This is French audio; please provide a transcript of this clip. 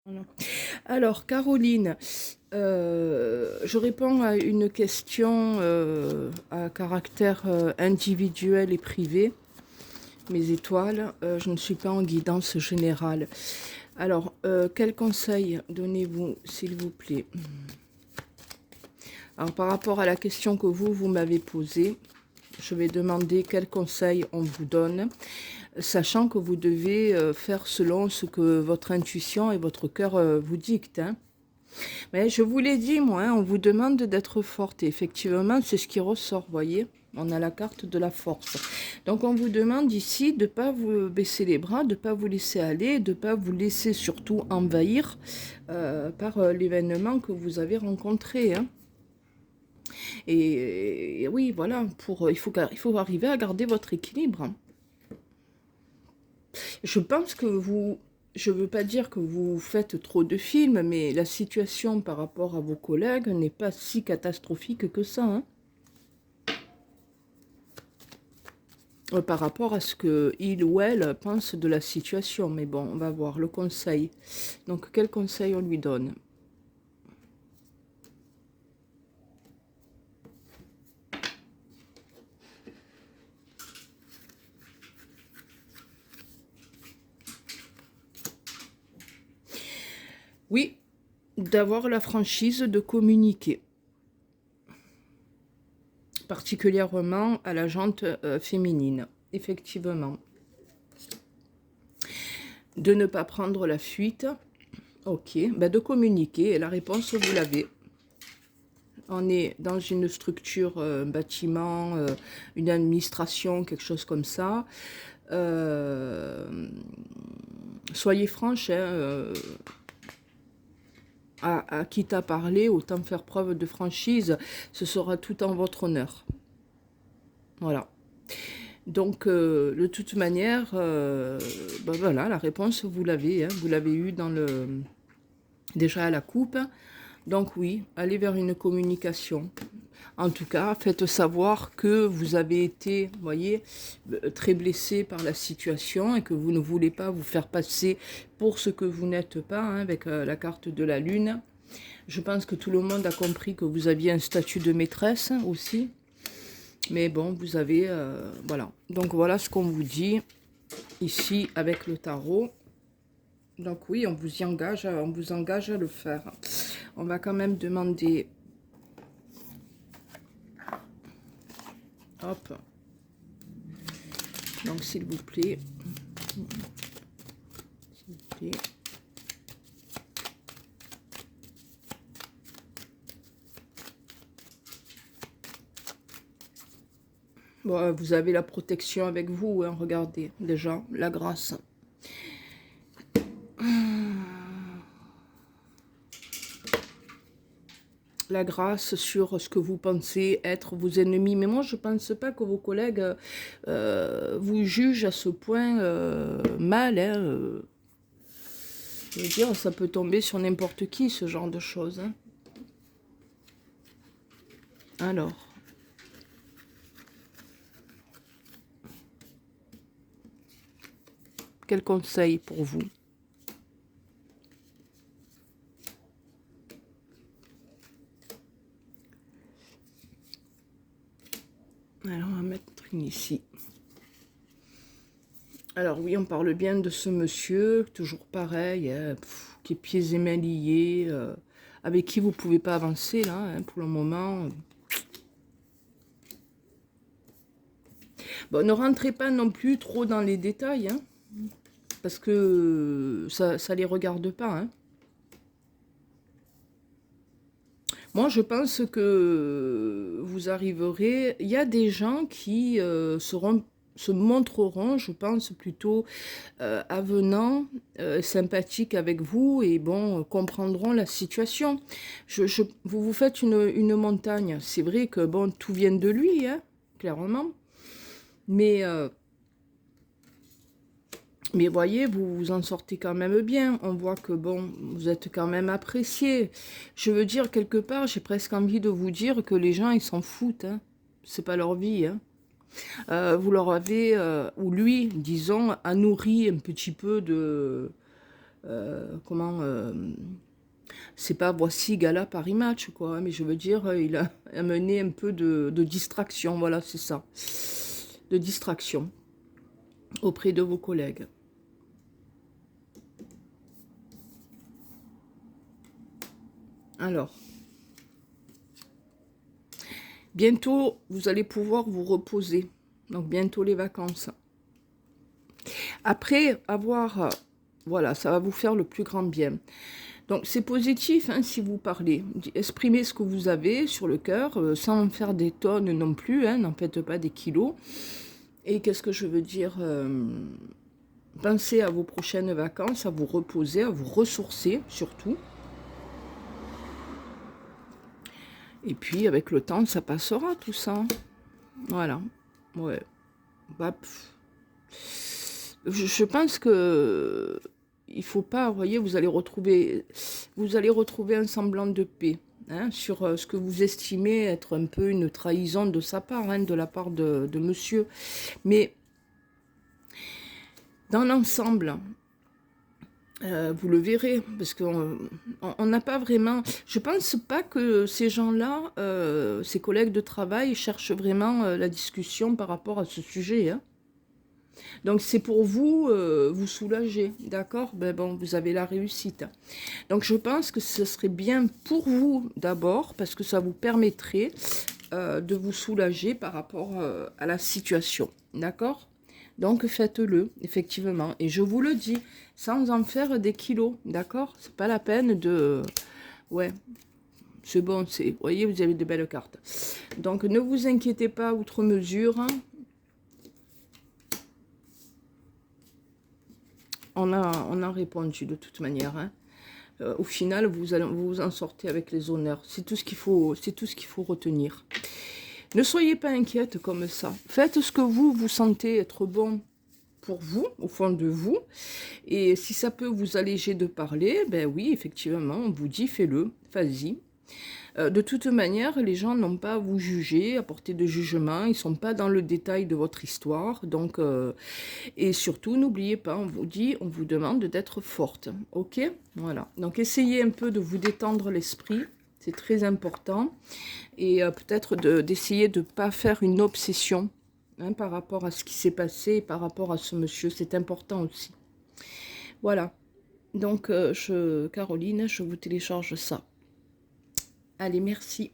Voilà. Alors, Caroline, je réponds à une question à caractère individuel et privé. Mes étoiles, je ne suis pas en guidance générale. Alors, quel conseil donnez-vous, s'il vous plaît? Alors, par rapport à la question que vous m'avez posée, je vais demander quel conseil on vous donne, sachant que vous devez faire selon ce que votre intuition et votre cœur vous dictent, hein. Mais je vous l'ai dit, moi, hein, on vous demande d'être forte. Et effectivement, c'est ce qui ressort, voyez. On a la carte de la force. Donc, on vous demande ici de ne pas vous baisser les bras, de ne pas vous laisser aller, de ne pas vous laisser surtout envahir par l'événement que vous avez rencontré, hein. Et oui, voilà, il faut arriver à garder votre équilibre, hein. Je pense que je veux pas dire que vous faites trop de films, mais la situation par rapport à vos collègues n'est pas si catastrophique que ça, hein. Par rapport à ce que il ou elle pense de la situation. Mais bon, on va voir le conseil. Donc, quel conseil on lui donne? Oui, d'avoir la franchise de communiquer, particulièrement à la jante féminine, effectivement. De ne pas prendre la fuite, ok, ben de communiquer, et la réponse, vous l'avez. On est dans une structure, un bâtiment, une administration, quelque chose comme ça. Soyez franche, hein, à qui t'a parlé, autant faire preuve de franchise, ce sera tout en votre honneur. Voilà. Donc, de toute manière, ben voilà, la réponse, vous l'avez, hein, vous l'avez eue déjà à la coupe. Donc oui, allez vers une communication. En tout cas, faites savoir que vous avez été, vous voyez, très blessé par la situation et que vous ne voulez pas vous faire passer pour ce que vous n'êtes pas, hein, avec la carte de la lune. Je pense que tout le monde a compris que vous aviez un statut de maîtresse aussi. Mais bon, vous avez... voilà. Donc voilà ce qu'on vous dit ici avec le tarot. Donc oui, on vous engage à le faire. On va quand même demander... Hop. Donc s'il vous plaît. S'il vous plaît. Bon, vous avez la protection avec vous, hein, regardez, déjà, la grâce. La grâce sur ce que vous pensez être vos ennemis. Mais moi, je ne pense pas que vos collègues vous jugent à ce point mal, hein. Je veux dire, ça peut tomber sur n'importe qui, ce genre de choses, hein. Alors... Quel conseil pour vous? Alors, on va mettre une ici. Alors oui, on parle bien de ce monsieur, toujours pareil, hein, qui est pieds et mains liés, avec qui vous ne pouvez pas avancer, là, hein, pour le moment. Bon, ne rentrez pas non plus trop dans les détails, hein, parce que ça ne les regarde pas, hein. Moi, je pense que vous arriverez... Il y a des gens qui se montreront, je pense, plutôt avenants, sympathiques avec vous et bon, comprendront la situation. Vous vous faites une montagne. C'est vrai que bon, tout vient de lui, hein, clairement. Mais voyez, vous vous en sortez quand même bien. On voit que, bon, vous êtes quand même apprécié. Je veux dire, quelque part, j'ai presque envie de vous dire que les gens, ils s'en foutent, hein. C'est pas leur vie, hein. Vous leur avez, ou lui, disons, a nourri un petit peu comment... c'est pas voici gala Paris Match, quoi, hein, mais je veux dire, il a amené un peu de distraction, voilà, c'est ça. De distraction auprès de vos collègues. Alors, bientôt, vous allez pouvoir vous reposer. Donc, bientôt les vacances. Après avoir, voilà, ça va vous faire le plus grand bien. Donc, c'est positif, hein, si vous parlez. Exprimez ce que vous avez sur le cœur, sans en faire des tonnes non plus, hein, n'en faites pas des kilos. Et qu'est-ce que je veux dire pensez à vos prochaines vacances, à vous reposer, à vous ressourcer, surtout. Et puis, avec le temps, ça passera, tout ça. Voilà. Ouais. Bah, je pense que il faut pas, vous voyez, vous allez retrouver un semblant de paix, hein, sur ce que vous estimez être un peu une trahison de sa part, hein, de la part de monsieur. Mais dans l'ensemble, vous le verrez, parce qu'on n'a pas vraiment... Je pense pas que ces gens-là, ces collègues de travail, cherchent vraiment la discussion par rapport à ce sujet. Hein. Donc c'est pour vous, vous soulager, d'accord? Ben bon, vous avez la réussite. Donc je pense que ce serait bien pour vous d'abord, parce que ça vous permettrait de vous soulager par rapport à la situation, d'accord? Donc faites-le, effectivement. Et je vous le dis, sans en faire des kilos, d'accord? C'est pas la peine de... Ouais, c'est bon, c'est... Vous voyez, vous avez de belles cartes. Donc ne vous inquiétez pas outre mesure. On a répondu de toute manière. Hein. Au final, vous en sortez avec les honneurs. C'est tout ce qu'il faut, c'est tout ce qu'il faut retenir. Ne soyez pas inquiète comme ça. Faites ce que vous sentez être bon pour vous, au fond de vous. Et si ça peut vous alléger de parler, ben oui, effectivement, on vous dit fais-le, vas-y. De toute manière, les gens n'ont pas à vous juger, à porter de jugement, ils ne sont pas dans le détail de votre histoire. Donc, et surtout, n'oubliez pas, on vous demande d'être forte. Ok? Voilà. Donc, essayez un peu de vous détendre l'esprit. C'est très important. Et peut-être d'essayer de ne pas faire une obsession, hein, par rapport à ce qui s'est passé, par rapport à ce monsieur. C'est important aussi. Voilà. Donc, Caroline, je vous télécharge ça. Allez, merci.